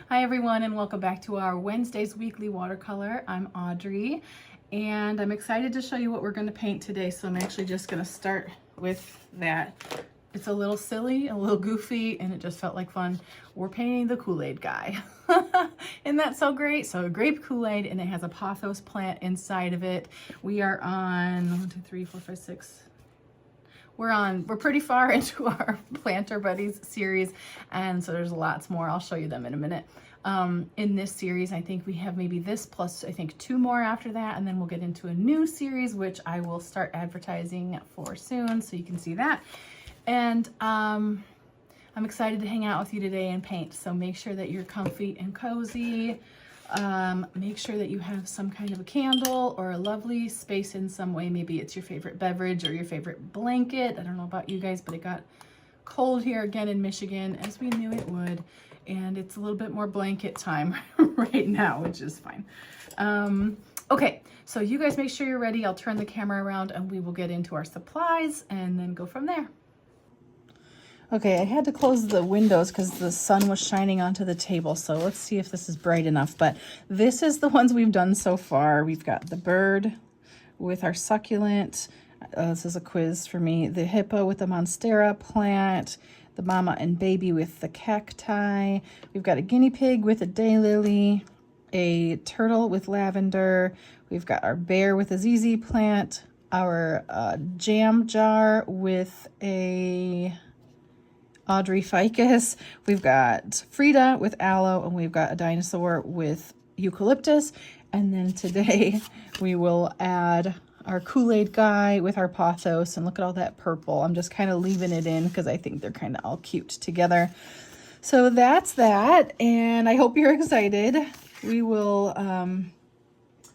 Hi everyone, and welcome back to our Wednesday's weekly watercolor. I'm Audrey and I'm excited to show you what we're going to paint today. So I'm actually just going to start with that. It's a little silly, a little goofy, and it just felt like fun. We're painting the Kool-Aid guy. Isn't that so great? So a grape Kool-Aid, and it has a pothos plant inside of it. We are on 1, 2, 3, 4, 5, 6. We're pretty far into our Planter Buddies series, and so there's lots more. I'll show you them in a minute. In this series, I think we have maybe this plus I think 2 more after that, and then we'll get into a new series, which I will start advertising for soon, so you can see that. And I'm excited to hang out with you today and paint, so make sure that you're comfy and cozy. Make sure that you have some kind of a candle or a lovely space in some way. Maybe it's your favorite beverage or your favorite blanket. I don't know about you guys, but it got cold here again in Michigan, as we knew it would. And it's a little bit more blanket time right now, which is fine. Okay, so you guys make sure you're ready. I'll turn the camera around and we will get into our supplies and then go from there. Okay, I had to close the windows because the sun was shining onto the table, so let's see if this is bright enough. But this is the ones we've done so far. We've got the bird with our succulent. This is a quiz for me. The hippo with the monstera plant. The mama and baby with the cacti. We've got a guinea pig with a daylily. A turtle with lavender. We've got our bear with a ZZ plant. Our jam jar with a Audrey ficus. We've got Frida with aloe, and we've got a dinosaur with eucalyptus. And then today we will add our Kool-Aid guy with our pothos, and look at all that purple. I'm just kind of leaving it in because I think they're kind of all cute together. So that's that, and I hope you're excited. We will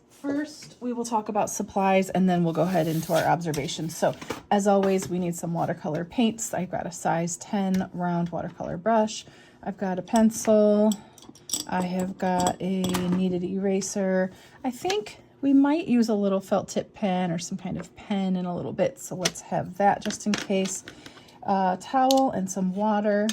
first, we will talk about supplies, and then we'll go ahead into our observations. So as always, we need some watercolor paints. I've got a size 10 round watercolor brush. I've got a pencil. I have got a kneaded eraser. I think we might use a little felt tip pen or some kind of pen in a little bit. So let's have that just in case. A towel and some water.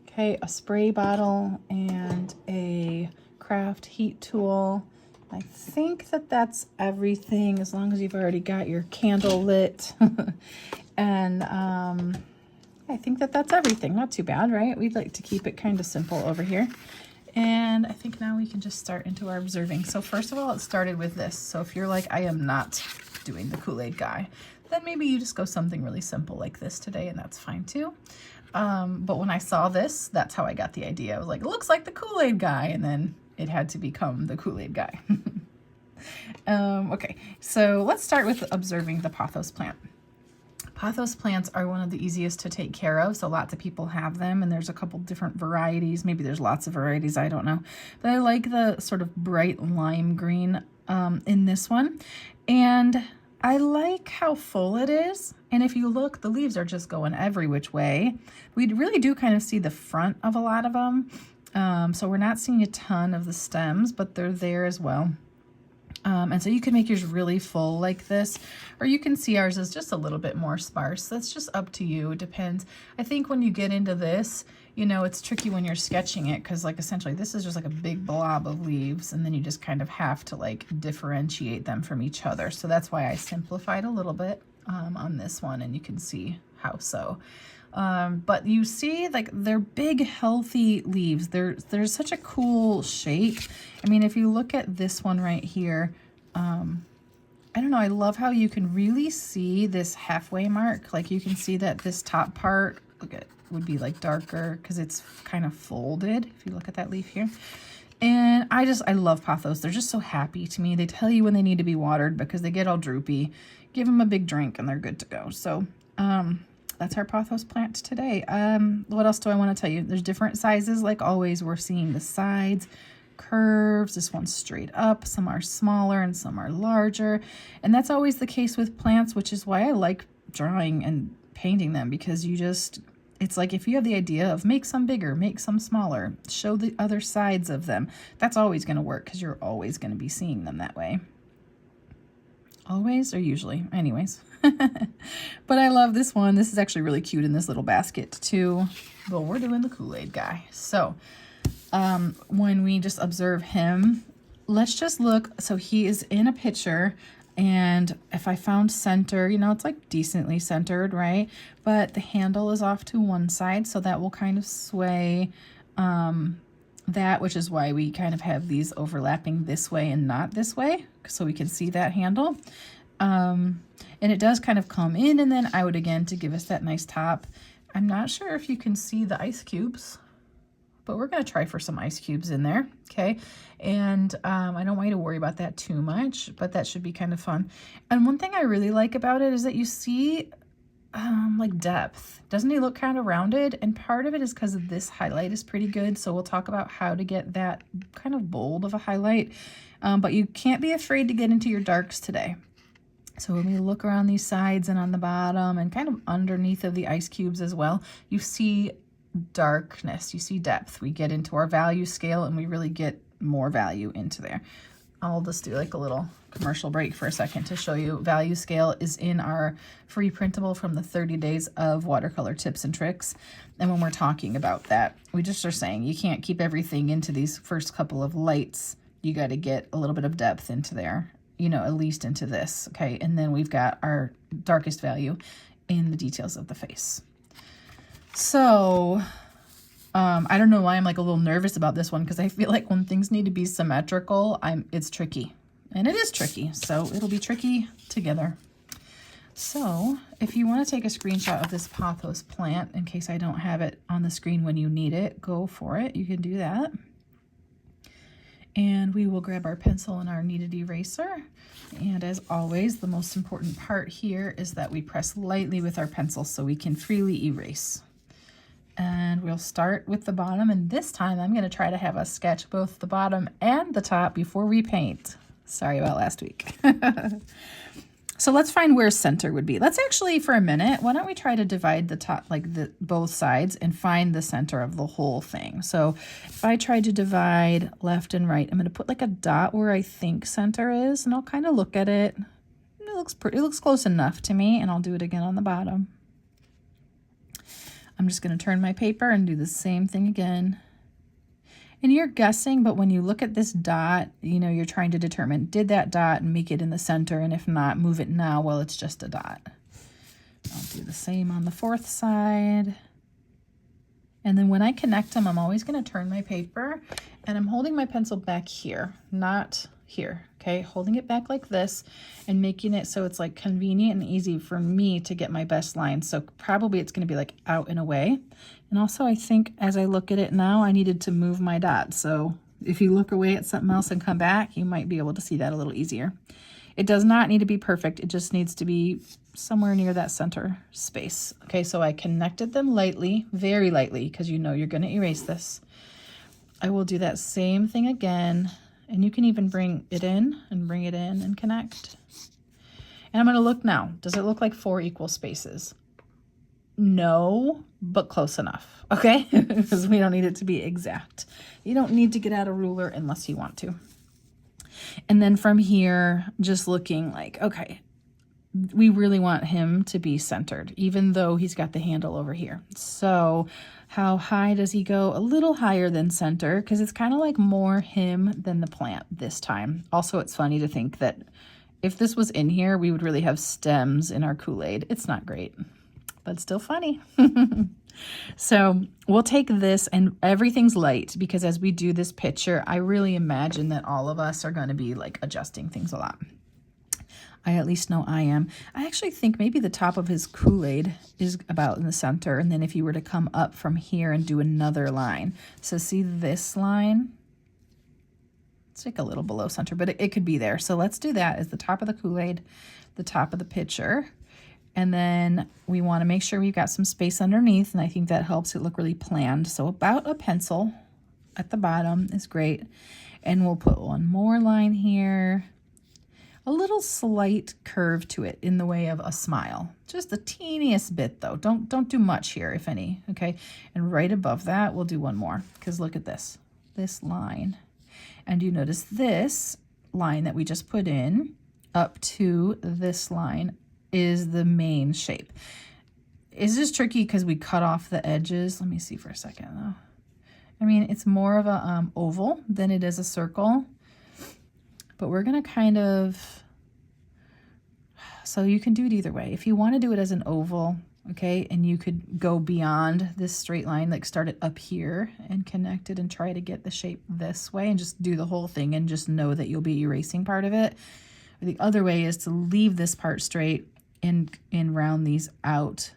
Okay, a spray bottle and a craft heat tool. I think that that's everything, as long as you've already got your candle lit. And I think that that's everything. Not too bad, right? We'd like to keep it kind of simple over here. And I think now we can just start into our observing. So first of all, it started with this. So if you're like, I am not doing the Kool-Aid guy, then maybe you just go something really simple like this today, and that's fine too. But when I saw this, that's how I got the idea. I was like, it looks like the Kool-Aid guy, and then it had to become the Kool-Aid guy. Okay, so let's start with observing the pothos plant. Pothos plants are one of the easiest to take care of, so lots of people have them, and there's a couple different varieties. Maybe there's lots of varieties, I don't know. But I like the sort of bright lime green in this one. And I like how full it is. And if you look, the leaves are just going every which way. We really do kind of see the front of a lot of them. So we're not seeing a ton of the stems, but they're there as well. And so you can make yours really full like this, or you can see ours is just a little bit more sparse. That's just up to you. It depends. I think when you get into this, you know, it's tricky when you're sketching it because like essentially this is just like a big blob of leaves, and then you just kind of have to like differentiate them from each other. So that's why I simplified a little bit on this one, and you can see how so. But you see, like, they're big, healthy leaves. They're such a cool shape. I mean, if you look at this one right here, I don't know, I love how you can really see this halfway mark. Like, you can see that this top part, look at, would be like darker because it's kind of folded, if you look at that leaf here. And I love pothos. They're just so happy to me. They tell you when they need to be watered because they get all droopy. Give them a big drink and they're good to go. So, that's our pothos plant today. What else do I want to tell you? There's different sizes. Like always, we're seeing the sides, curves. This one's straight up. Some are smaller and some are larger. And that's always the case with plants, which is why I like drawing and painting them, because it's like if you have the idea of make some bigger, make some smaller, show the other sides of them, that's always going to work because you're always going to be seeing them that way. Always or usually, anyways. But I love this one. This is actually really cute in this little basket too. But we're doing the Kool-Aid guy. So when we just observe him. Let's just look. So he is in a pitcher, and if I found center, you know, it's like decently centered, right? But the handle is off to one side, so that will kind of sway that, which is why we kind of have these overlapping this way and not this way, so we can see that handle. And it does kind of come in, and then out again to give us that nice top. I'm not sure if you can see the ice cubes, but we're going to try for some ice cubes in there, okay? And I don't want you to worry about that too much, but that should be kind of fun. And one thing I really like about it is that you see like depth. Doesn't he look kind of rounded? And part of it is because this highlight is pretty good, so we'll talk about how to get that kind of bold of a highlight. But you can't be afraid to get into your darks today. So when we look around these sides and on the bottom and kind of underneath of the ice cubes as well, you see darkness, you see depth. We get into our value scale and we really get more value into there. I'll just do like a little commercial break for a second to show you. Value scale is in our free printable from the 30 days of watercolor tips and tricks. And when we're talking about that, we just are saying you can't keep everything into these first couple of lights. You got to get a little bit of depth into there, you know, at least into this, okay? And then we've got our darkest value in the details of the face. So, I don't know why I'm like a little nervous about this one, because I feel like when things need to be symmetrical, it's tricky. And it is tricky, so it'll be tricky together. So, if you want to take a screenshot of this Pothos plant, in case I don't have it on the screen when you need it, go for it. You can do that. And we will grab our pencil and our kneaded eraser. And as always, the most important part here is that we press lightly with our pencil so we can freely erase. And we'll start with the bottom, and this time I'm going to try to have us sketch both the bottom and the top before we paint. Sorry about last week. So let's find where center would be. Let's actually, for a minute, why don't we try to divide the top, like both sides, and find the center of the whole thing. So if I try to divide left and right, I'm going to put like a dot where I think center is, and I'll kind of look at it. It looks close enough to me, and I'll do it again on the bottom. I'm just going to turn my paper and do the same thing again. And you're guessing, but when you look at this dot, you know, you're trying to determine, did that dot make it in the center? And if not, move it now. Well, it's just a dot. I'll do the same on the fourth side. And then when I connect them, I'm always going to turn my paper, and I'm holding my pencil back here, not here. Okay, holding it back like this and making it so it's like convenient and easy for me to get my best line. So probably it's going to be like out and away. And also I think as I look at it now, I needed to move my dot. So if you look away at something else and come back, you might be able to see that a little easier. It does not need to be perfect. It just needs to be somewhere near that center space. Okay, so I connected them lightly, very lightly, because you know you're going to erase this. I will do that same thing again. And you can even bring it in and connect. And I'm going to look now. Does it look like 4 equal spaces? No, but close enough, okay? Because we don't need it to be exact. You don't need to get out a ruler unless you want to. And then from here, just looking like, okay, we really want him to be centered, even though he's got the handle over here. So how high does he go? A little higher than center, because it's kind of like more him than the plant this time. Also, it's funny to think that if this was in here, we would really have stems in our Kool-Aid. It's not great, but still funny. So we'll take this, and everything's light, because as we do this picture, I really imagine that all of us are going to be like adjusting things a lot. I at least know I am. I actually think maybe the top of his Kool-Aid is about in the center. And then if you were to come up from here and do another line. So see this line? It's like a little below center, but it could be there. So let's do that as the top of the Kool-Aid, the top of the pitcher. And then we want to make sure we've got some space underneath. And I think that helps it look really planned. So about a pencil at the bottom is great. And we'll put one more line here. A little slight curve to it in the way of a smile. Just the teeniest bit though. Don't do much here, if any, okay? And right above that, we'll do one more, because look at this line. And you notice this line that we just put in up to this line is the main shape. It's just tricky because we cut off the edges. Let me see for a second though. I mean, it's more of a oval than it is a circle, but we're gonna kind of, so you can do it either way. If you want to do it as an oval, okay, and you could go beyond this straight line, like start it up here and connect it and try to get the shape this way and just do the whole thing and just know that you'll be erasing part of it. Or the other way is to leave this part straight and round these out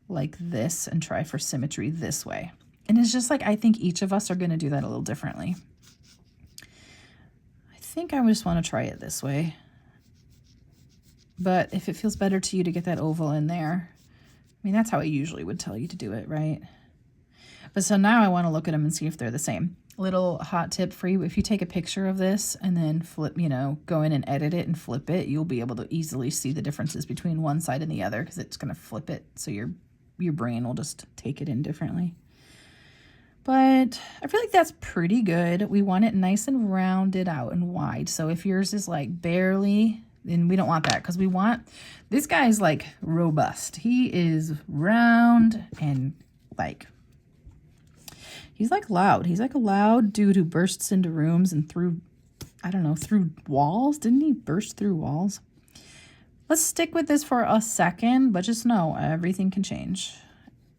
like this and try for symmetry this way. And it's just like, I think each of us are going to do that a little differently. I think I just want to try it this way. But if it feels better to you to get that oval in there, I mean, that's how I usually would tell you to do it, right? But so now I want to look at them and see if they're the same. Little hot tip for you, if you take a picture of this and then flip, you know, go in and edit it and flip it, you'll be able to easily see the differences between one side and the other because it's going to flip it. So your brain will just take it in differently. But I feel like that's pretty good. We want it nice and rounded out and wide. So if yours is like barely, then we don't want that because we want, this guy's like robust. He is round and like, he's like loud. He's like a loud dude who bursts into rooms and through, I don't know, through walls. Didn't he burst through walls? Let's stick with this for a second, but just know everything can change.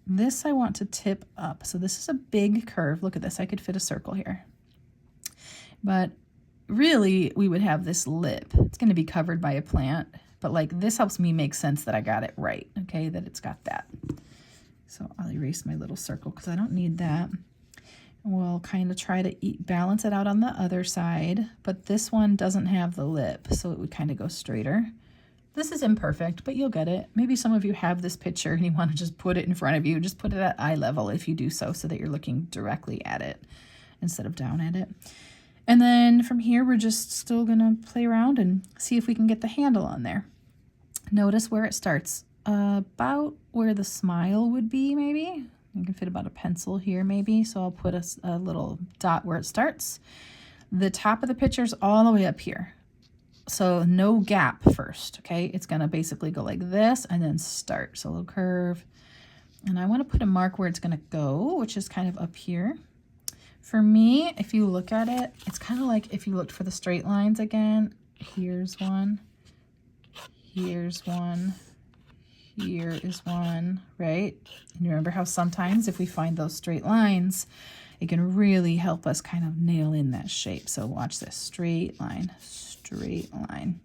This I want to tip up. So this is a big curve. Look at this. I could fit a circle here. But really, we would have this lip. It's going to be covered by a plant. But like this helps me make sense that I got it right. Okay, that it's got that. So I'll erase my little circle because I don't need that. We'll kind of try to balance it out on the other side. But this one doesn't have the lip, so it would kind of go straighter. This is imperfect, but you'll get it. Maybe some of you have this picture and you want to just put it in front of you. Just put it at eye level if you do so that you're looking directly at it instead of down at it. And then from here, we're just still going to play around and see if we can get the handle on there. Notice where it starts. About where the smile would be, maybe. You can fit about a pencil here, maybe. So I'll put a little dot where it starts. The top of the picture is all the way up here. So no gap first, okay? It's going to basically go like this and then start. So a little curve. And I want to put a mark where it's going to go, which is kind of up here. For me, if you look at it, it's kind of like if you looked for the straight lines again. Here's one. Here's one. Here is one, right? And remember how sometimes if we find those straight lines, it can really help us kind of nail in that shape. So watch this. Straight line, straight line,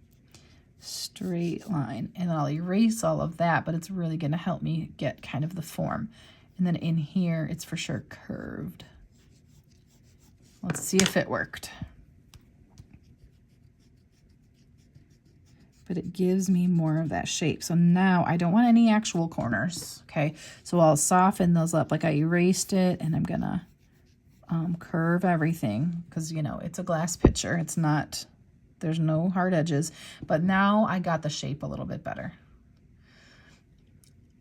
straight line. And I'll erase all of that, but it's really going to help me get kind of the form. And then in here, it's for sure curved. Let's see if it worked. But it gives me more of that shape. So now I don't want any actual corners, okay? So I'll soften those up like I erased it, and I'm gonna curve everything because, you know, it's a glass pitcher. It's not, there's no hard edges, but now I got the shape a little bit better.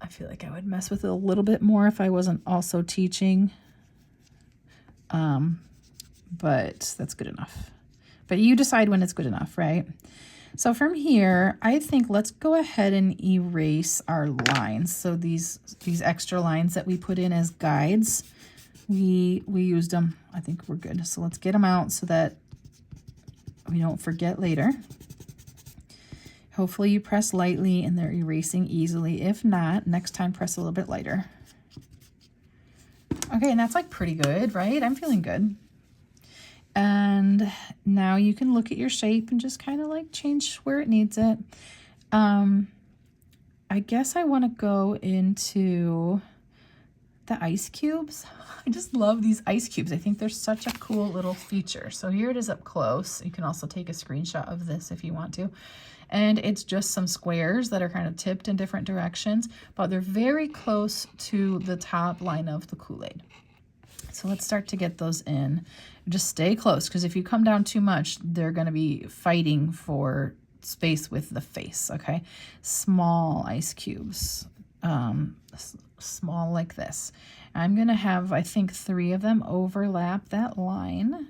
I feel like I would mess with it a little bit more if I wasn't also teaching, but that's good enough. But you decide when it's good enough, right? So from here, I think let's go ahead and erase our lines. So these extra lines that we put in as guides, we used them. I think we're good. So let's get them out so that we don't forget later. Hopefully you press lightly and they're erasing easily. If not, next time press a little bit lighter. Okay, and that's like pretty good, right? I'm feeling good. And now you can look at your shape and just kind of like change where it needs it. I guess I want to go into the ice cubes. I just love these ice cubes. I think they're such a cool little feature. So here it is up close. You can also take a screenshot of this if you want to. And it's just some squares that are kind of tipped in different directions, but they're very close to the top line of the Kool-Aid. So let's start to get those in. Just stay close, because if you come down too much, they're going to be fighting for space with the face, okay? Small ice cubes, small like this. I'm going to have, I think, 3 of them overlap that line.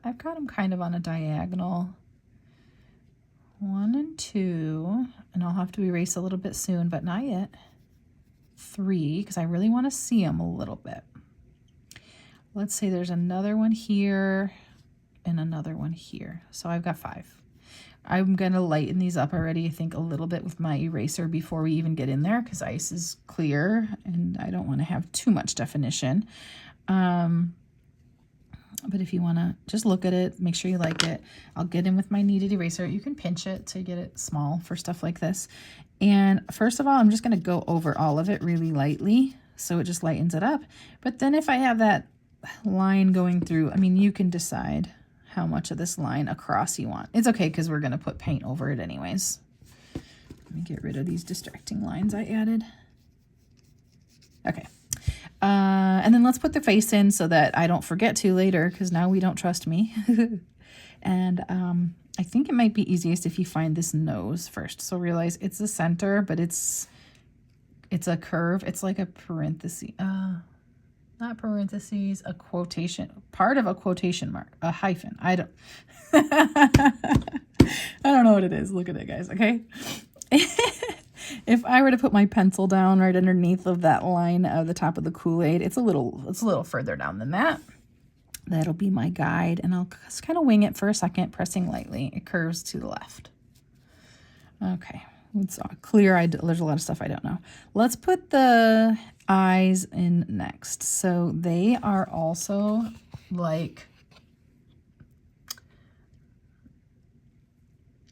I've got them kind of on a diagonal. 1 and 2, and I'll have to erase a little bit soon, but not yet. 3, because I really want to see them a little bit. let's say there's another one here and another one here. So I've got 5. I'm going to lighten these up already, I think, a little bit with my eraser before we even get in there, because ice is clear and I don't want to have too much definition. But if you want to just look at it, make sure you like it. I'll get in with my kneaded eraser. You can pinch it to get it small for stuff like this. And first of all, I'm just going to go over all of it really lightly, so it just lightens it up. But then if I have that line going through, I mean, you can decide how much of this line across you want. It's okay, because we're going to put paint over it anyways. Let me get rid of these distracting lines I added. Okay. And then let's put the face in so that I don't forget to later, because now we don't trust me. And I think it might be easiest if you find this nose first. So realize it's the center, but it's a curve. It's like a parenthesis. Not parentheses, a quotation, part of a quotation mark, a hyphen. I don't know what it is. Look at it, guys, okay? If I were to put my pencil down right underneath of that line of the top of the Kool-Aid, it's a little further down than that. That'll be my guide, and I'll just kind of wing it for a second, pressing lightly. It curves to the left. Okay, it's clear. There's a lot of stuff I don't know. Let's put the eyes in next. So they are also like,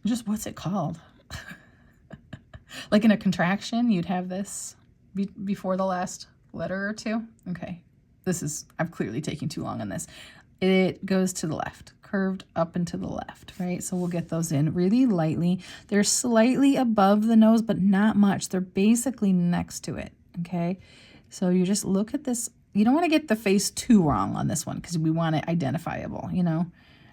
just what's it called? Like in a contraction, you'd have this before the last letter or two. Okay, I'm clearly taking too long on this. It goes to the left, curved up and to the left, right? So we'll get those in really lightly. They're slightly above the nose, but not much. They're basically next to it, okay? So you just look at this. You don't want to get the face too wrong on this one, because we want it identifiable, you know?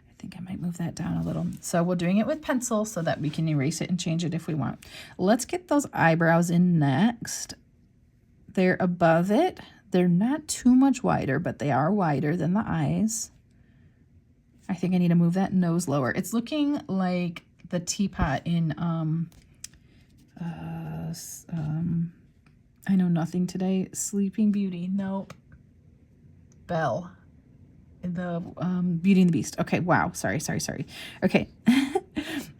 I think I might move that down a little. So we're doing it with pencil so that we can erase it and change it if we want. Let's get those eyebrows in next. They're above it. They're not too much wider, but they are wider than the eyes. I think I need to move that nose lower. It's looking like the teapot in I Know Nothing Today, Sleeping Beauty. Nope. Belle. The Beauty and the Beast. Okay, wow. Sorry. Okay.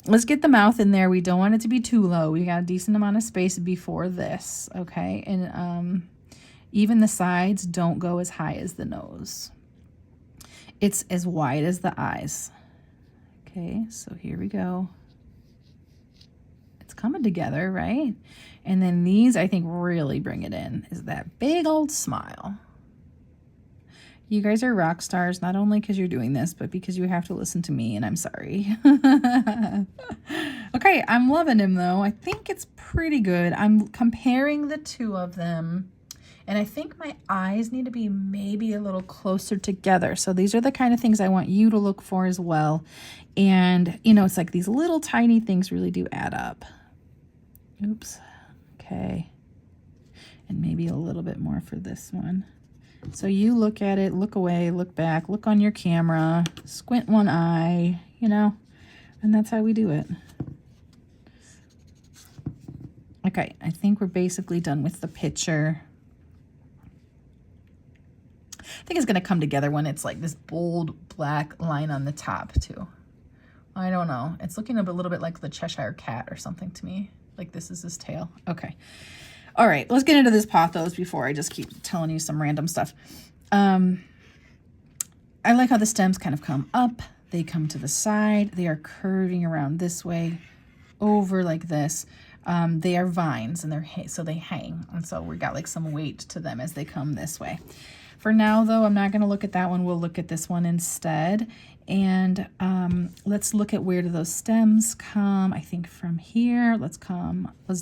Let's get the mouth in there. We don't want it to be too low. We got a decent amount of space before this. Okay. And even the sides don't go as high as the nose. It's as wide as the eyes. Okay, so here we go. It's coming together, right? And then these, I think, really bring it in, is that big old smile. You guys are rock stars, not only because you're doing this, but because you have to listen to me, and I'm sorry. Okay, I'm loving him, though. I think it's pretty good. I'm comparing the two of them, and I think my eyes need to be maybe a little closer together. So these are the kind of things I want you to look for as well. And, you know, it's like these little tiny things really do add up. Oops. Okay. And maybe a little bit more for this one. So you look at it, look away, look back, look on your camera, squint one eye, you know, and that's how we do it. Okay, I think we're basically done with the picture. I think it's going to come together when it's like this bold black line on the top too. I don't know. It's looking a little bit like the Cheshire Cat or something to me. Like this is his tail. Okay. All right, let's get into this Pothos before I just keep telling you some random stuff. I like how the stems kind of come up. They come to the side. They are curving around this way, over like this. They are vines, and so they hang. And so we got like some weight to them as they come this way. For now, though, I'm not going to look at that one. We'll look at this one instead. And let's look at where do those stems come. I think from here, let's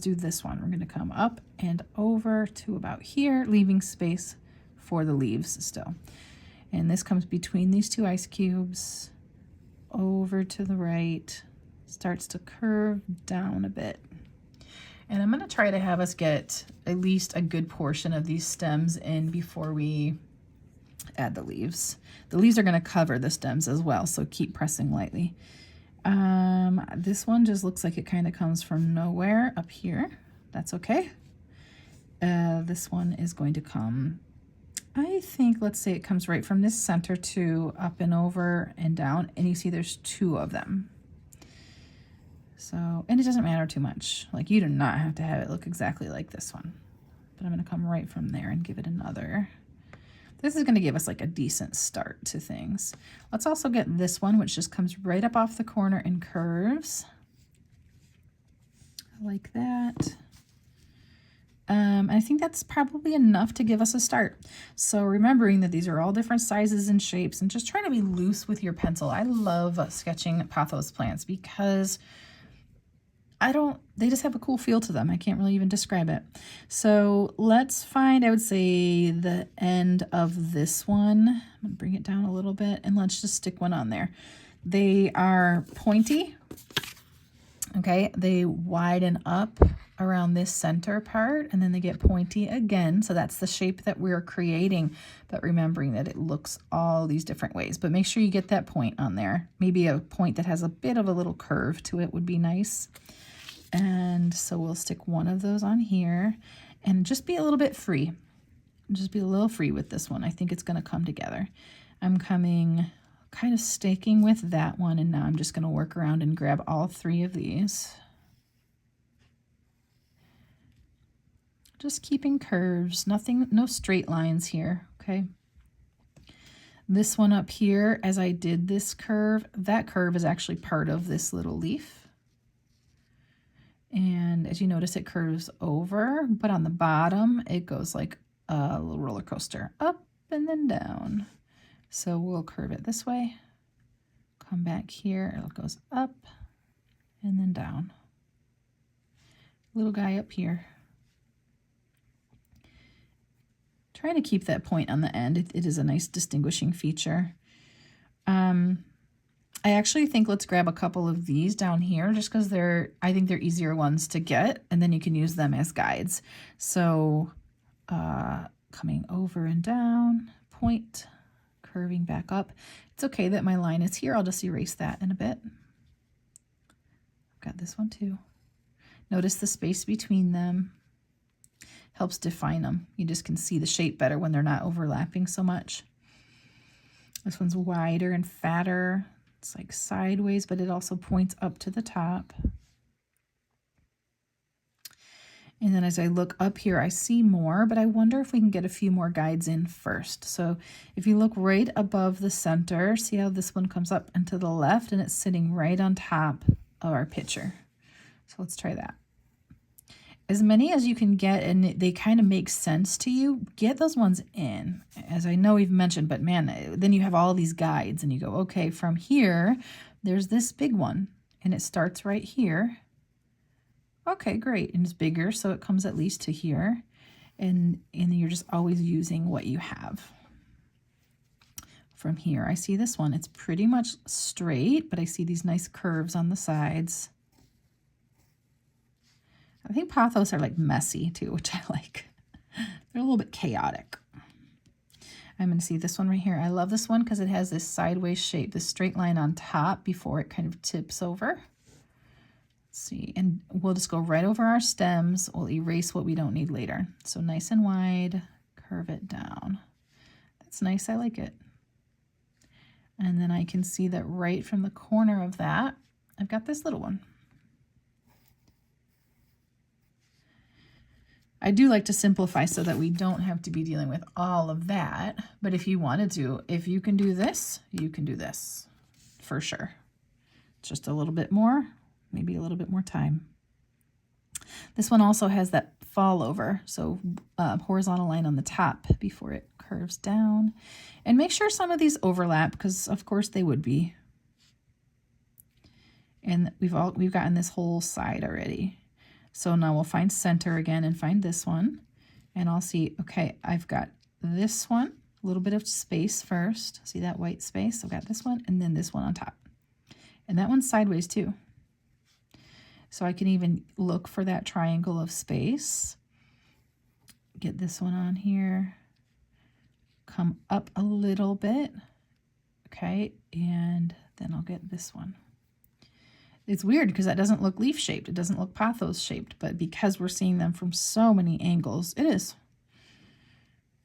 do this one. We're going to come up and over to about here, leaving space for the leaves still. And this comes between these two ice cubes, over to the right, starts to curve down a bit. And I'm going to try to have us get at least a good portion of these stems in before we add the leaves. The leaves are going to cover the stems as well, so keep pressing lightly. This one just looks like it kind of comes from nowhere up here. That's okay. This one is going to come I think, let's say it comes right from this center to up and over and down, and you see there's 2 of them. So, and it doesn't matter too much. Like, you do not have to have it look exactly like this one. But I'm going to come right from there and give it another. This is going to give us like a decent start to things. Let's also get this one, which just comes right up off the corner and curves. Like that. I think that's probably enough to give us a start. So remembering that these are all different sizes and shapes, and just trying to be loose with your pencil. I love sketching pothos plants because they just have a cool feel to them. I can't really even describe it. So let's find, I would say, the end of this one. I'm gonna bring it down a little bit, and let's just stick one on there. They are pointy. Okay, they widen up around this center part, and then they get pointy again. So that's the shape that we're creating, but remembering that it looks all these different ways. But make sure you get that point on there. Maybe a point that has a bit of a little curve to it would be nice. And so we'll stick one of those on here, and just be a little bit free. Just be a little free with this one. I think it's going to come together. I'm coming kind of staking with that one, and now I'm just going to work around and grab all 3 of these. Just keeping curves, no straight lines here, okay? This one up here, as I did this curve, that curve is actually part of this little leaf. And as you notice, it curves over, but on the bottom, it goes like a little roller coaster, up and then down. So we'll curve it this way, come back here, it goes up and then down. Little guy up here. Trying to keep that point on the end. It is a nice distinguishing feature. I actually think let's grab a couple of these down here just because I think they're easier ones to get, and then you can use them as guides. So coming over and down, point, curving back up. It's okay that my line is here. I'll just erase that in a bit. I've got this one too. Notice the space between them. Helps define them. You just can see the shape better when they're not overlapping so much. This one's wider and fatter. It's like sideways, but it also points up to the top. And then as I look up here, I see more, but I wonder if we can get a few more guides in first. So if you look right above the center, see how this one comes up and to the left, and it's sitting right on top of our pitcher. So let's try that. As many as you can get, and they kind of make sense to you, get those ones in. As I know we've mentioned, but man, then you have all these guides and you go, okay, from here, there's this big one, and it starts right here. Okay, great, and it's bigger, so it comes at least to here, and you're just always using what you have. From here, I see this one. It's pretty much straight, but I see these nice curves on the sides. I think pothos are like messy too, which I like. They're a little bit chaotic. I'm going to see this one right here. I love this one because it has this sideways shape, this straight line on top before it kind of tips over. Let's see, and we'll just go right over our stems. We'll erase what we don't need later. So nice and wide, curve it down. That's nice, I like it. And then I can see that right from the corner of that, I've got this little one. I do like to simplify so that we don't have to be dealing with all of that. But if you wanted to, if you can do this, you can do this for sure. Just a little bit more, maybe a little bit more time. This one also has that fall over, so horizontal line on the top before it curves down. And make sure some of these overlap, because of course they would be. And we've gotten this whole side already. So now we'll find center again and find this one. And I'll see, okay, I've got this one, a little bit of space first. See that white space? I've got this one and then this one on top. And that one's sideways too. So I can even look for that triangle of space. Get this one on here. Come up a little bit. Okay, and then I'll get this one. It's weird because that doesn't look leaf shaped. It doesn't look pothos shaped, but because we're seeing them from so many angles, it is.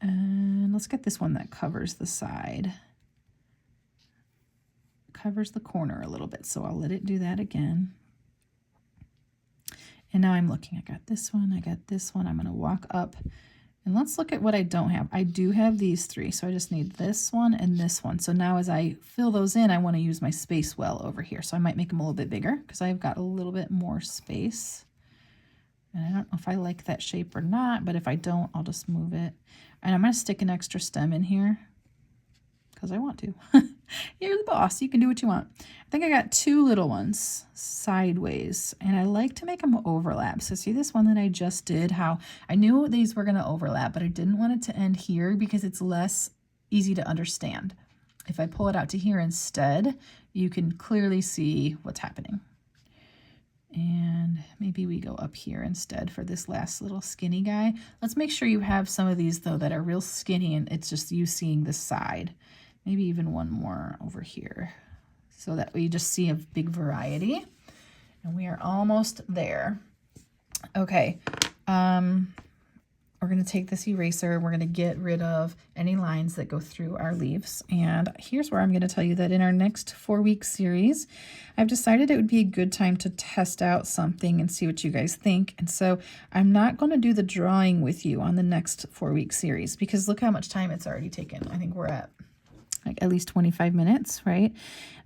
And let's get this one that covers the side. Covers the corner a little bit, so I'll let it do that again. And now I'm looking, I got this one, I got this one. I'm going to walk up and let's look at what I don't have. I do have these three, so I just need this one and this one. So now as I fill those in, I want to use my space well over here. So I might make them a little bit bigger because I've got a little bit more space. And I don't know if I like that shape or not, but if I don't, I'll just move it. And I'm going to stick an extra stem in here because I want to. You're the boss. You can do what you want. I think I got two little ones sideways, and I like to make them overlap. So see this one that I just did, how I knew these were going to overlap, but I didn't want it to end here because it's less easy to understand. If I pull it out to here instead, you can clearly see what's happening. And maybe we go up here instead for this last little skinny guy. Let's make sure you have some of these though that are real skinny and it's just you seeing the side. Maybe even one more over here so that we just see a big variety. And we are almost there. Okay, we're going to take this eraser. We're going to get rid of any lines that go through our leaves. And here's where I'm going to tell you that in our next 4-week series, I've decided it would be a good time to test out something and see what you guys think. And so I'm not going to do the drawing with you on the next 4-week series because look how much time it's already taken. I think we're at like at least 25 minutes, right?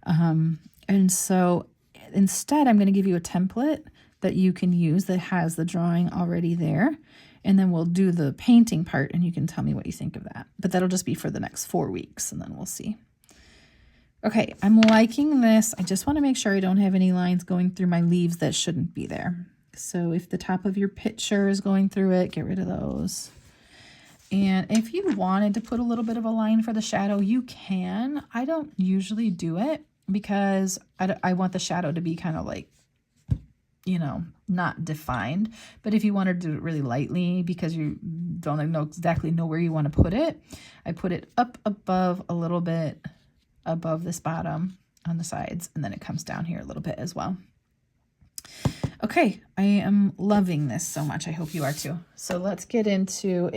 And so instead, I'm going to give you a template that you can use that has the drawing already there. And then we'll do the painting part and you can tell me what you think of that. But that'll just be for the next 4 weeks and then we'll see. Okay, I'm liking this. I just want to make sure I don't have any lines going through my leaves that shouldn't be there. So if the top of your picture is going through it, get rid of those. And if you wanted to put a little bit of a line for the shadow, you can. I don't usually do it because I want the shadow to be kind of like, you know, not defined. But if you want to do it really lightly because you don't exactly know where you want to put it, I put it up above a little bit above this bottom on the sides, and then it comes down here a little bit as well. Okay, I am loving this so much. I hope you are too. So let's get into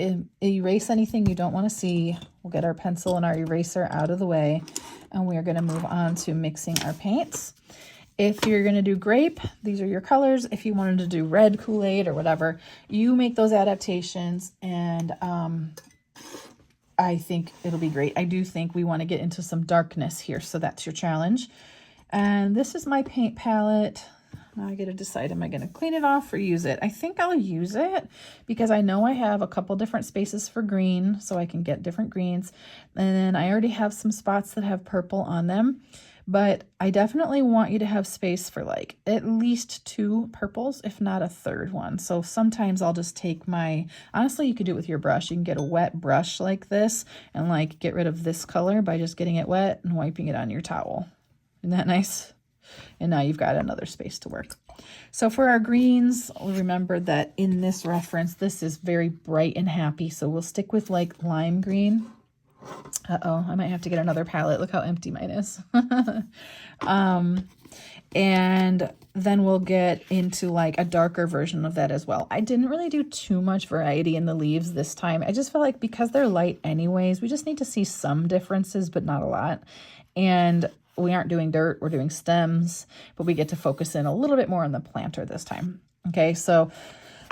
erase anything you don't want to see. We'll get our pencil and our eraser out of the way, and we are going to move on to mixing our paints. If you're going to do grape, these are your colors. If you wanted to do red Kool-Aid or whatever, you make those adaptations, and I think it'll be great. I do think we want to get into some darkness here, so that's your challenge. And this is my paint palette. Now I got to decide, am I going to clean it off or use it? I think I'll use it because I know I have a couple different spaces for green, so I can get different greens. And then I already have some spots that have purple on them. But I definitely want you to have space for like at least 2 purples, if not a third one. So sometimes I'll just take honestly, you could do it with your brush. You can get a wet brush like this and like get rid of this color by just getting it wet and wiping it on your towel. Isn't that nice? And now you've got another space to work. So for our greens, remember that in this reference, this is very bright and happy. So we'll stick with like lime green. Uh-oh, I might have to get another palette. Look how empty mine is. And then we'll get into like a darker version of that as well. I didn't really do too much variety in the leaves this time. I just felt like because they're light anyways, we just need to see some differences, but not a lot. And we aren't doing dirt, we're doing stems, but we get to focus in a little bit more on the planter this time. Okay, so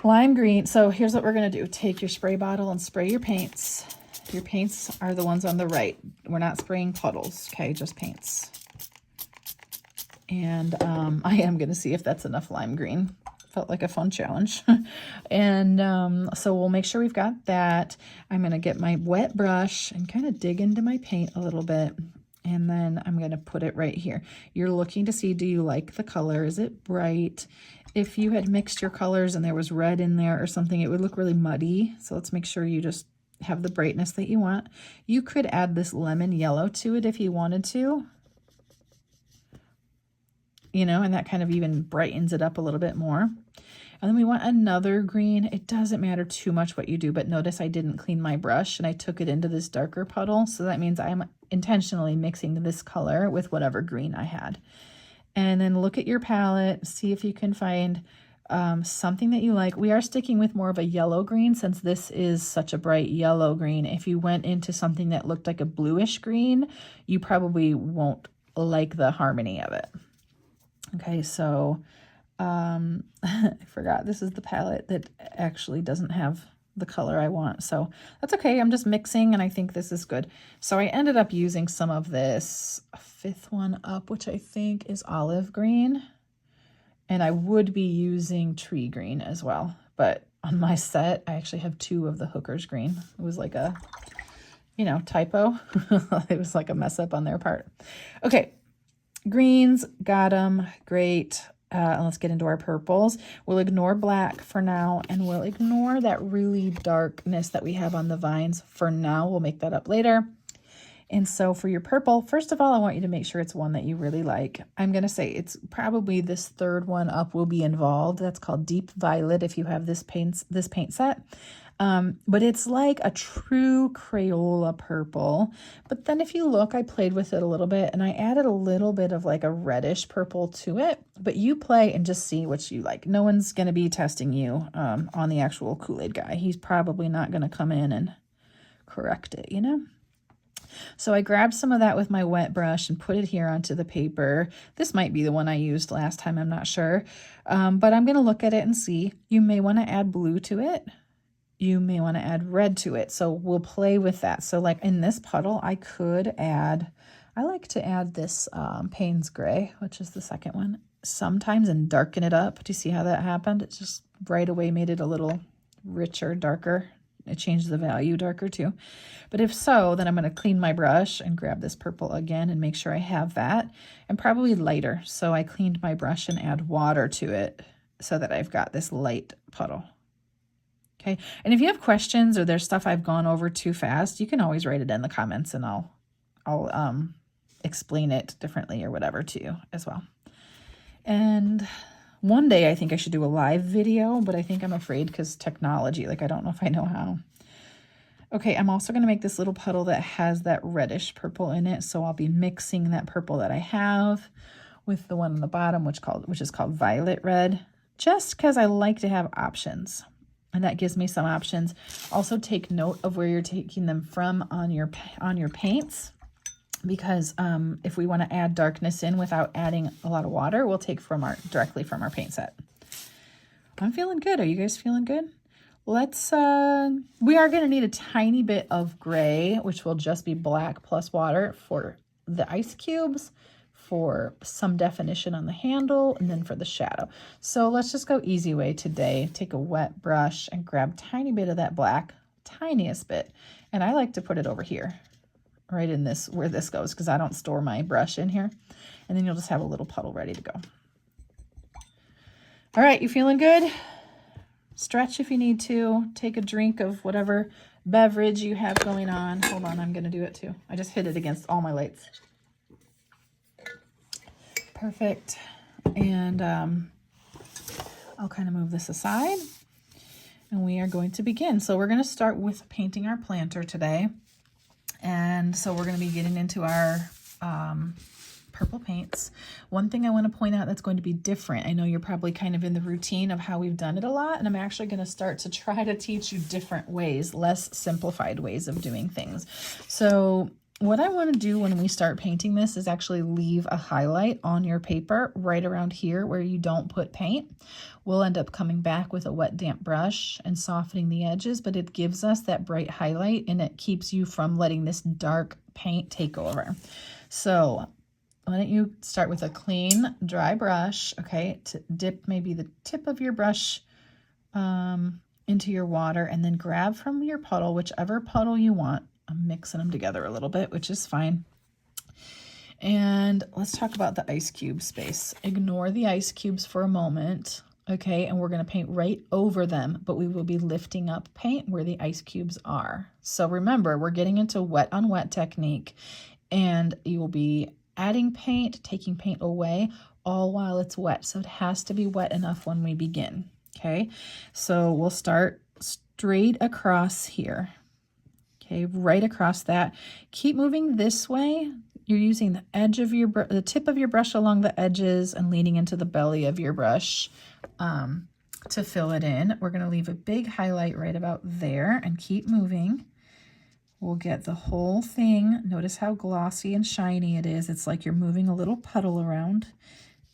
lime green. So here's what we're going to do. Take your spray bottle and spray your paints. Your paints are the ones on the right. We're not spraying puddles, okay, just paints. And I am going to see if that's enough lime green. Felt like a fun challenge. And so we'll make sure we've got that. I'm going to get my wet brush and kind of dig into my paint a little bit. And then I'm going to put it right here. You're looking to see, do you like the color? Is it bright? If you had mixed your colors and there was red in there or something, it would look really muddy. So let's make sure you just have the brightness that you want. You could add this lemon yellow to it if you wanted to. You know, and that kind of even brightens it up a little bit more. And then we want another green. It doesn't matter too much what you do, but notice I didn't clean my brush and I took it into this darker puddle. So that means I'm intentionally mixing this color with whatever green I had. And then look at your palette, see if you can find something that you like. We are sticking with more of a yellow green since this is such a bright yellow green. If you went into something that looked like a bluish green, you probably won't like the harmony of it. Okay, so I forgot this is the palette that actually doesn't have the color I want. So that's okay. I'm just mixing and I think this is good. So I ended up using some of this fifth one up, which I think is olive green. And I would be using tree green as well. But on my set, I actually have 2 of the Hooker's green. It was like a, you know, typo. It was like a mess up on their part. Okay, greens, got them. Great. Let's get into our purples. We'll ignore black for now, and we'll ignore that really darkness that we have on the vines for now. We'll make that up later. And so for your purple, first of all, I want you to make sure it's one that you really like. I'm going to say it's probably this third one up will be involved. That's called Deep Violet if you have this paint set. But it's like a true Crayola purple. But then if you look, I played with it a little bit and I added a little bit of like a reddish purple to it. But you play and just see what you like. No one's going to be testing you on the actual Kool-Aid guy. He's probably not going to come in and correct it, you know? So I grabbed some of that with my wet brush and put it here onto the paper. This might be the one I used last time, I'm not sure. But I'm going to look at it and see. You may want to add blue to it. You may want to add red to it. So we'll play with that. So like in this puddle, I could add, I like to add this Payne's Gray, which is the second one, sometimes and darken it up. Do you see how that happened? It just right away made it a little richer, darker. It changed the value darker too. But if so, then I'm going to clean my brush and grab this purple again and make sure I have that, and probably lighter. So I cleaned my brush and add water to it so that I've got this light puddle. Okay. And if you have questions or there's stuff I've gone over too fast, you can always write it in the comments and I'll explain it differently or whatever to you as well. And one day I think I should do a live video, but I think I'm afraid because technology, like I don't know if I know how. Okay, I'm also going to make this little puddle that has that reddish purple in it. So I'll be mixing that purple that I have with the one on the bottom, which is called Violet Red, just because I like to have options. And that gives me some options. Also take note of where you're taking them from on your paints, because if we want to add darkness in without adding a lot of water, we'll take directly from our paint set. I'm feeling good. Are you guys feeling good? We are going to need a tiny bit of gray, which will just be black plus water for the ice cubes, for some definition on the handle, and then for the shadow. So let's just go easy way today. Take a wet brush and grab a tiny bit of that black, tiniest bit. And I like to put it over here, right in this, where this goes, because I don't store my brush in here. And then you'll just have a little puddle ready to go. All right, you feeling good? Stretch if you need to. Take a drink of whatever beverage you have going on. Hold on, I'm going to do it too. I just hit it against all my lights. Perfect. And I'll kind of move this aside. And we are going to begin. So we're going to start with painting our planter today. And so we're going to be getting into our purple paints. One thing I want to point out that's going to be different. I know you're probably kind of in the routine of how we've done it a lot, and I'm actually going to start to try to teach you different ways, less simplified ways of doing things. So what I want to do when we start painting this is actually leave a highlight on your paper right around here where you don't put paint. We'll end up coming back with a wet damp brush and softening the edges, but it gives us that bright highlight and it keeps you from letting this dark paint take over. So why don't you start with a clean, dry brush, okay, to dip maybe the tip of your brush into your water, and then grab from your puddle, whichever puddle you want. I'm mixing them together a little bit, which is fine. And let's talk about the ice cube space. Ignore the ice cubes for a moment, okay, and we're going to paint right over them, but we will be lifting up paint where the ice cubes are. So remember, we're getting into wet on wet technique, and you will be adding paint, taking paint away, all while it's wet. So it has to be wet enough when we begin, okay? So we'll start straight across here, okay, right across that. Keep moving this way. You're using the edge of your the tip of your brush along the edges and leaning into the belly of your brush. to fill it in. We're going to leave a big highlight right about there and keep moving. We'll get the whole thing. Notice how glossy and shiny it is. It's like you're moving a little puddle around.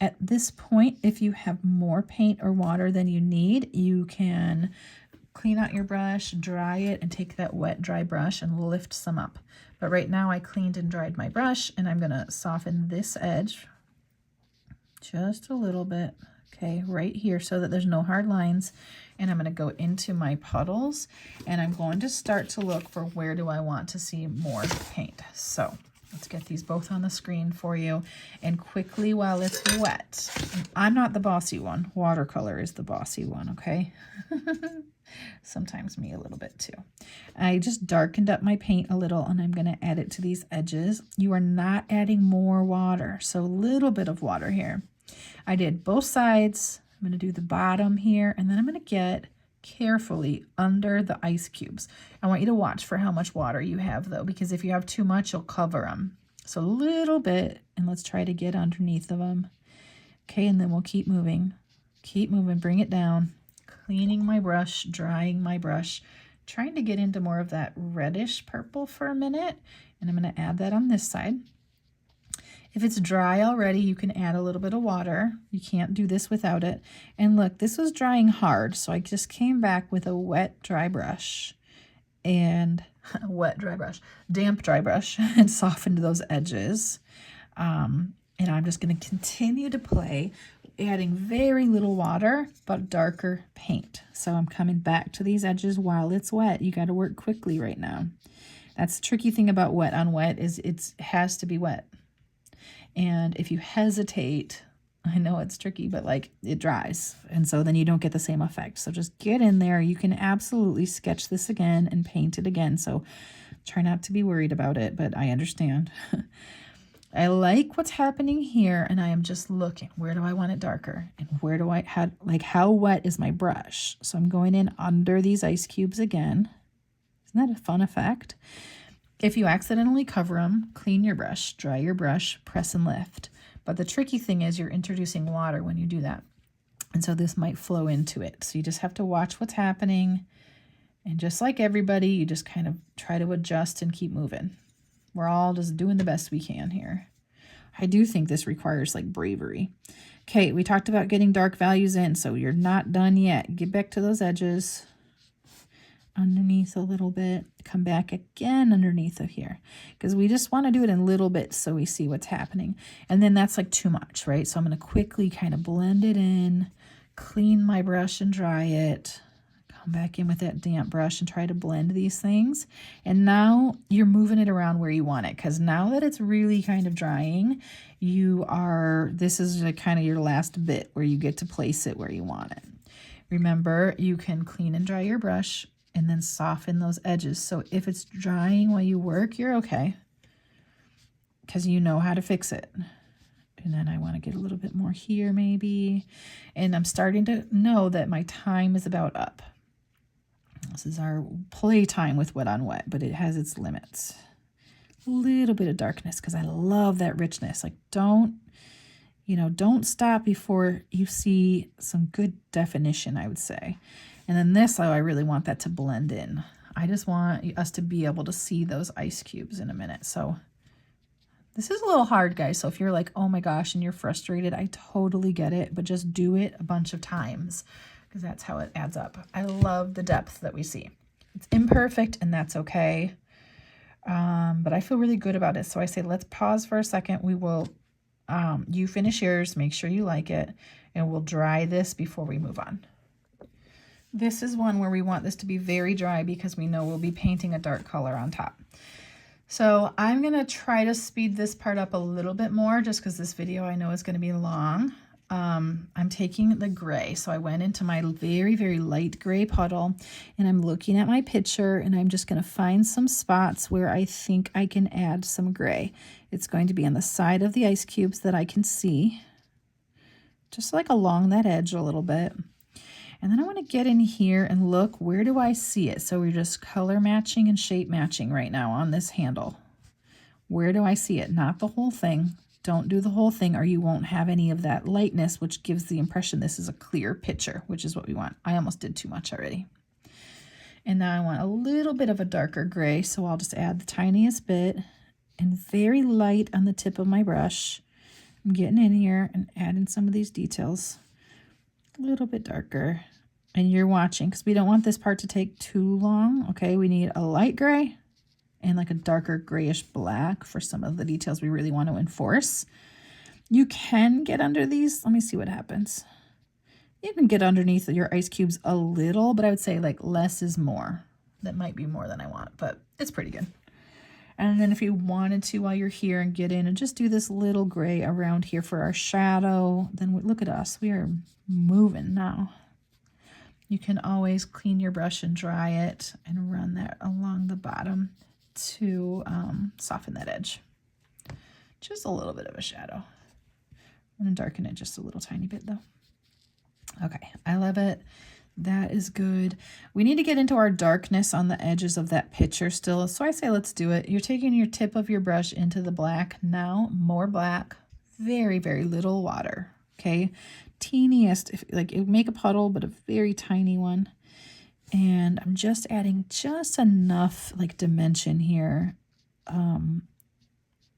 At this point, if you have more paint or water than you need, you can clean out your brush, dry it, and take that wet, dry brush and lift some up. But right now I cleaned and dried my brush, and I'm gonna soften this edge just a little bit, okay, right here, so that there's no hard lines. And I'm gonna go into my puddles, and I'm going to start to look for where do I want to see more paint. So let's get these both on the screen for you. And quickly, while it's wet, I'm not the bossy one. Watercolor is the bossy one, okay? Sometimes me a little bit too. I just darkened up my paint a little, and I'm going to add it to these edges. You are not adding more water, so a little bit of water here. I did both sides. I'm going to do the bottom here, and then I'm going to get carefully under the ice cubes. I want you to watch for how much water you have, though, because if you have too much, you'll cover them. So a little bit, and let's try to get underneath of them. Okay, and then we'll keep moving, bring it down. Cleaning my brush, drying my brush, trying to get into more of that reddish purple for a minute. And I'm going to add that on this side. If it's dry already, you can add a little bit of water. You can't do this without it. And look, this was drying hard, so I just came back with a wet, dry brush and damp dry brush and softened those edges. And I'm just going to continue to play, adding very little water, but darker paint. So I'm coming back to these edges while it's wet. You got to work quickly right now. That's the tricky thing about wet on wet is it has to be wet. And if you hesitate, I know it's tricky, but like it dries. And so then you don't get the same effect. So just get in there. You can absolutely sketch this again and paint it again. So try not to be worried about it, but I understand. I like what's happening here, and I am just looking. Where do I want it darker? And where do I have, like, how wet is my brush? So I'm going in under these ice cubes again. Isn't that a fun effect? If you accidentally cover them, clean your brush, dry your brush, press and lift. But the tricky thing is you're introducing water when you do that. And so this might flow into it. So you just have to watch what's happening. And just like everybody, you just kind of try to adjust and keep moving. We're all just doing the best we can here. I do think this requires like bravery. Okay, we talked about getting dark values in, so you're not done yet. Get back to those edges. Underneath a little bit. Come back again underneath of here. Because we just want to do it in little bits so we see what's happening. And then that's like too much, right? So I'm going to quickly kind of blend it in, clean my brush and dry it. Come back in with that damp brush and try to blend these things. And now you're moving it around where you want it, because now that it's really kind of drying, this is kind of your last bit where you get to place it where you want it. Remember, you can clean and dry your brush and then soften those edges. So if it's drying while you work, you're okay, because you know how to fix it. And then I want to get a little bit more here maybe. And I'm starting to know that my time is about up. This is our play time with wet on wet, but it has its limits. A little bit of darkness, because I love that richness. Like don't stop before you see some good definition, I would say. And then this, I really want that to blend in. I just want us to be able to see those ice cubes in a minute. So this is a little hard, guys. So if you're like, oh my gosh, and you're frustrated, I totally get it, but just do it a bunch of times, because that's how it adds up. I love the depth that we see. It's imperfect, and that's okay. But I feel really good about it. So I say, let's pause for a second. We will, you finish yours, make sure you like it, and we'll dry this before we move on. This is one where we want this to be very dry because we know we'll be painting a dark color on top. So I'm going to try to speed this part up a little bit more, just because this video I know is going to be long. I'm taking the gray. So I went into my very, very light gray puddle, and I'm looking at my picture, and I'm just going to find some spots where I think I can add some gray. It's going to be on the side of the ice cubes that I can see, just like along that edge a little bit. And then I want to get in here and look, where do I see it? So we're just color matching and shape matching right now on this handle. Where do I see it? Not the whole thing, Don't do the whole thing or you won't have any of that lightness, which gives the impression this is a clear picture, which is what we want. I almost did too much already. And now I want a little bit of a darker gray, so I'll just add the tiniest bit and very light on the tip of my brush. I'm getting in here and adding some of these details. A little bit darker. And you're watching because we don't want this part to take too long. Okay, we need a light gray and like a darker grayish black for some of the details we really want to enforce. You can get under these. Let me see what happens. You can get underneath your ice cubes a little, but I would say like less is more. That might be more than I want, but it's pretty good. And then if you wanted to, while you're here, and get in and just do this little gray around here for our shadow, then look at us. We are moving now. You can always clean your brush and dry it and run that along the bottom to soften that edge. Just a little bit of a shadow. I'm going to darken it just a little tiny bit though. Okay, I love it. That is good. We need to get into our darkness on the edges of that picture still. So I say let's do it. You're taking your tip of your brush into the black. Now more black, very, very little water. Okay, teeniest, like it would make a puddle, but a very tiny one. And I'm just adding just enough like dimension here.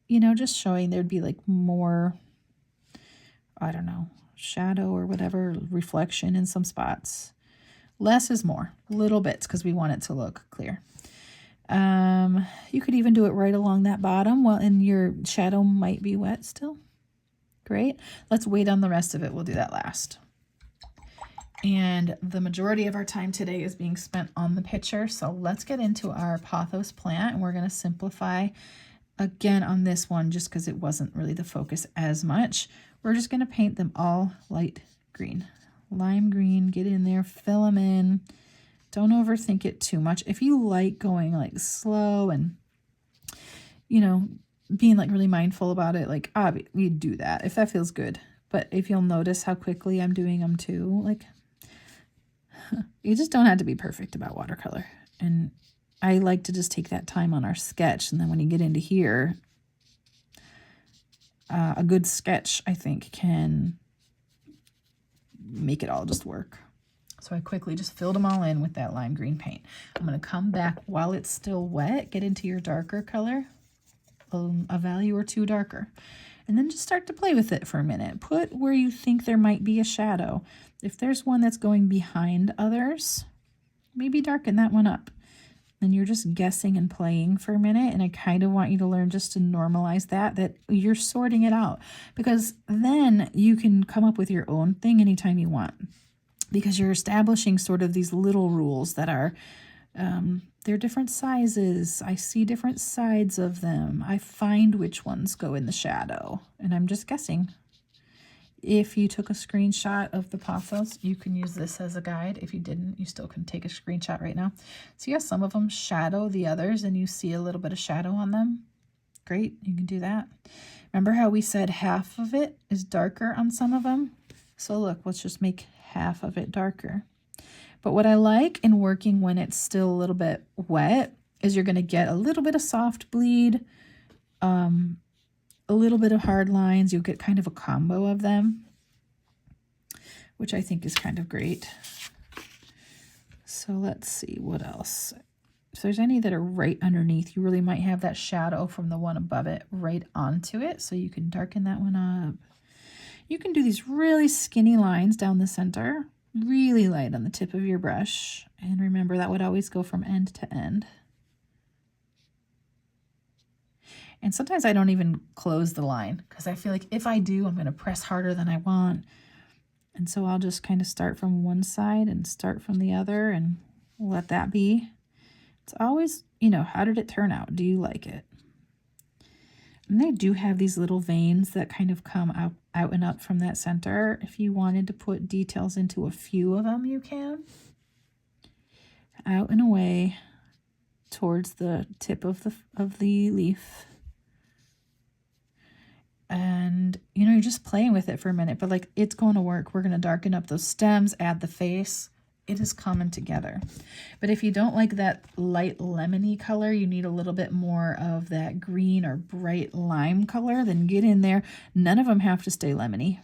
You know, just showing there'd be like more, I don't know, shadow or whatever, reflection in some spots. Less is more, little bits, because we want it to look clear. You could even do it right along that bottom, and your shadow might be wet still. Great. Let's wait on the rest of it. We'll do that last. And the majority of our time today is being spent on the picture. So let's get into our Pothos plant, and we're going to simplify again on this one just because it wasn't really the focus as much. We're just going to paint them all light green. Lime green, get in there, fill them in. Don't overthink it too much. If you like going like slow and, you know, being like really mindful about it, like you do that if that feels good. But if you'll notice how quickly I'm doing them too, like you just don't have to be perfect about watercolor. And I like to just take that time on our sketch. And then when you get into here, a good sketch, I think, can make it all just work. So I quickly just filled them all in with that lime green paint. I'm going to come back while it's still wet, get into your darker color, a value or two darker, and then just start to play with it for a minute. Put where you think there might be a shadow. If there's one that's going behind others, maybe darken that one up. Then you're just guessing and playing for a minute, and I kind of want you to learn just to normalize that you're sorting it out, because then you can come up with your own thing anytime you want, because you're establishing sort of these little rules that are, they're different sizes. I see different sides of them. I find which ones go in the shadow, and I'm just guessing. If you took a screenshot of the Pothos, you can use this as a guide. If you didn't, you still can take a screenshot right now. So yeah, some of them shadow the others and you see a little bit of shadow on them. Great, you can do that. Remember how we said half of it is darker on some of them? So look, let's just make half of it darker. But what I like in working when it's still a little bit wet is you're gonna get a little bit of soft bleed, a little bit of hard lines. You'll get kind of a combo of them, which I think is kind of great. So let's see what else. If there's any that are right underneath, you really might have that shadow from the one above it right onto it. So you can darken that one up. You can do these really skinny lines down the center, really light on the tip of your brush. And remember, that would always go from end to end. And sometimes I don't even close the line because I feel like if I do, I'm going to press harder than I want. And so I'll just kind of start from one side and start from the other and let that be. It's always, you know, how did it turn out? Do you like it? And they do have these little veins that kind of come out and up from that center. If you wanted to put details into a few of them, you can. Out and away towards the tip of the leaf. And, you know, you're just playing with it for a minute, but like it's going to work. We're going to darken up those stems, add the face. it is coming together. But if you don't like that light lemony color, you need a little bit more of that green or bright lime color, then get in there. None of them have to stay lemony.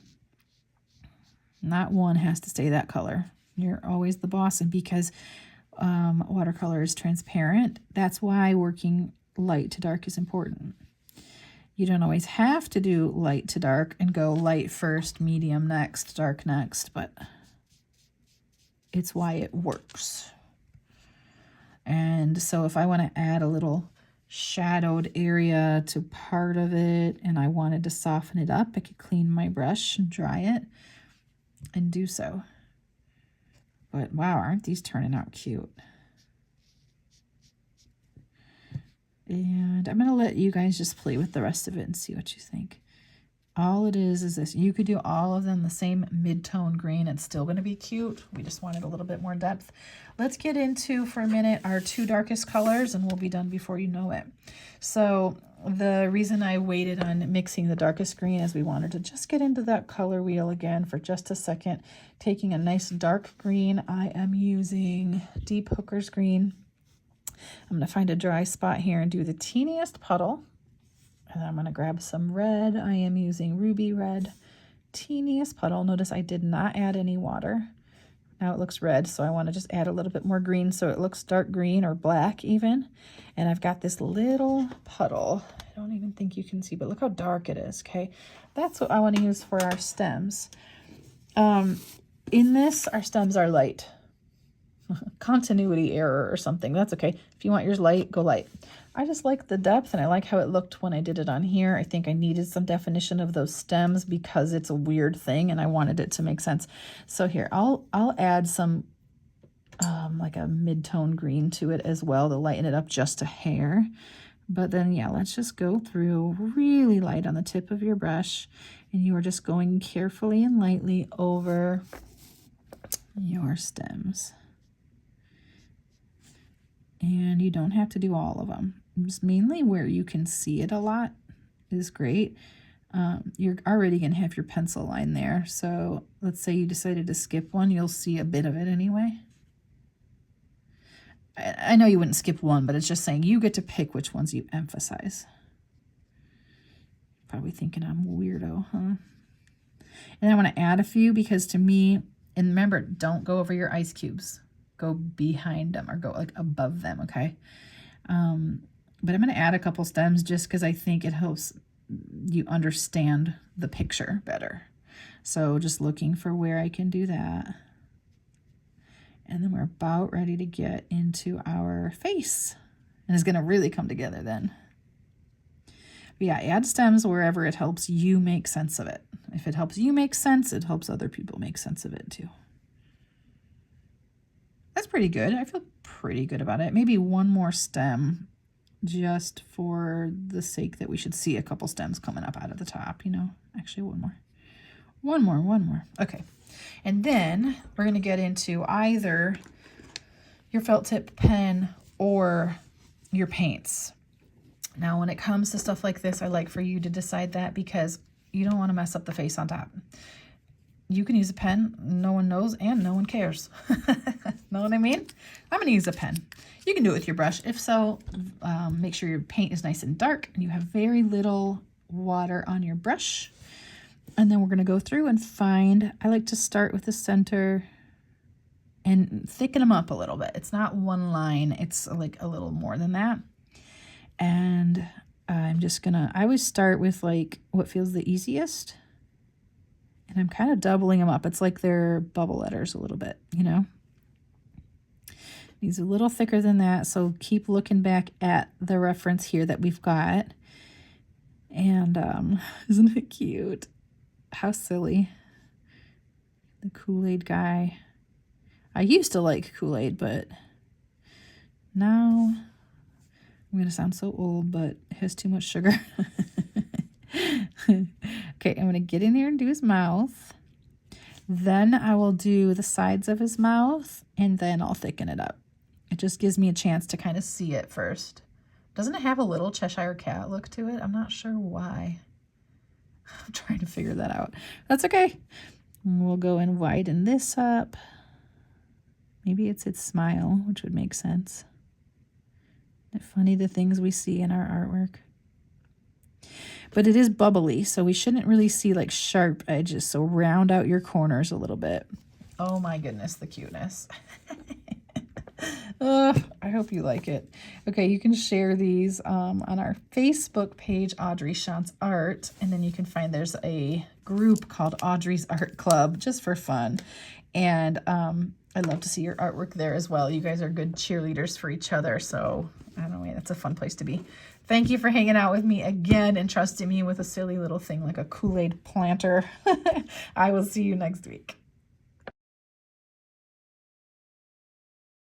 Not one has to stay that color. You're always the boss. And because watercolor is transparent, that's why working light to dark is important. You don't always have to do light to dark and go light first, medium next, dark next, but it's why it works. And so if I want to add a little shadowed area to part of it and I wanted to soften it up, I could clean my brush and dry it and do so. But wow, aren't these turning out cute? And I'm going to let you guys just play with the rest of it and see what you think. All it is this. You could do all of them the same mid-tone green. It's still going to be cute. We just wanted a little bit more depth. Let's get into, for a minute, our two darkest colors, and we'll be done before you know it. So the reason I waited on mixing the darkest green is we wanted to just get into that color wheel again for just a second. Taking a nice dark green, I am using Deep Hooker's Green. I'm going to find a dry spot here and do the teeniest puddle. And I'm going to grab some red. I am using Ruby Red. Teeniest puddle. Notice I did not add any water. Now it looks red, so I want to just add a little bit more green so it looks dark green or black even. And I've got this little puddle. I don't even think you can see, but look how dark it is, okay? That's what I want to use for our stems. In this, our stems are light. Continuity error or something. That's okay. If you want yours light, go light. I just like the depth and I like how it looked when I did it on here. I think I needed some definition of those stems because it's a weird thing and I wanted it to make sense. So here, I'll add some like a mid-tone green to it as well to lighten it up just a hair. But then, yeah, let's just go through really light on the tip of your brush and you are just going carefully and lightly over your stems. And you don't have to do all of them. Just mainly where you can see it a lot is great. You're already going to have your pencil line there. So let's say you decided to skip one, you'll see a bit of it anyway. I know you wouldn't skip one, but it's just saying you get to pick which ones you emphasize. Probably thinking I'm a weirdo, huh? And I want to add a few because to me, and remember, don't go over your ice cubes. Go behind them or go like above them, okay? But I'm going to add a couple stems just because I think it helps you understand the picture better. So just looking for where I can do that. And then we're about ready to get into our face. And it's going to really come together then. But yeah, add stems wherever it helps you make sense of it. If it helps you make sense, it helps other people make sense of it too. That's pretty good. I feel pretty good about it. Maybe one more stem just for the sake that we should see a couple stems coming up out of the top, you know. Actually, one more. One more. Okay. And then we're going to get into either your felt tip pen or your paints. Now, when it comes to stuff like this, I like for you to decide that because you don't want to mess up the face on top. You can use a pen, no one knows, and no one cares. Know what I mean? I'm going to use a pen. You can do it with your brush. If so, make sure your paint is nice and dark and you have very little water on your brush. And then we're going to go through and find, I like to start with the center and thicken them up a little bit. It's not one line, it's like a little more than that. And I'm just going to, I always start with like what feels the easiest. And I'm kind of doubling them up. It's like they're bubble letters a little bit, you know. These are a little thicker than that, so keep looking back at the reference here that we've got. And isn't it cute? How silly. The Kool-Aid guy. I used to like Kool-Aid, but now I'm going to sound so old, but it has too much sugar. Okay, I'm going to get in there and do his mouth. Then I will do the sides of his mouth, and then I'll thicken it up. It just gives me a chance to kind of see it first. Doesn't it have a little Cheshire Cat look to it? I'm not sure why. I'm trying to figure that out. That's okay. We'll go and widen this up. Maybe it's its smile, which would make sense. Isn't it funny the things we see in our artwork? But it is bubbly, so we shouldn't really see like sharp edges. So round out your corners a little bit. Oh my goodness, the cuteness. I hope you like it. Okay, you can share these on our Facebook page, Audrey Shantz Art, and then you can find there's a group called Audrey's Art Club, just for fun. And I'd love to see your artwork there as well. You guys are good cheerleaders for each other, so I don't know, that's a fun place to be. Thank you for hanging out with me again and trusting me with a silly little thing like a Kool-Aid planter. I will see you next week.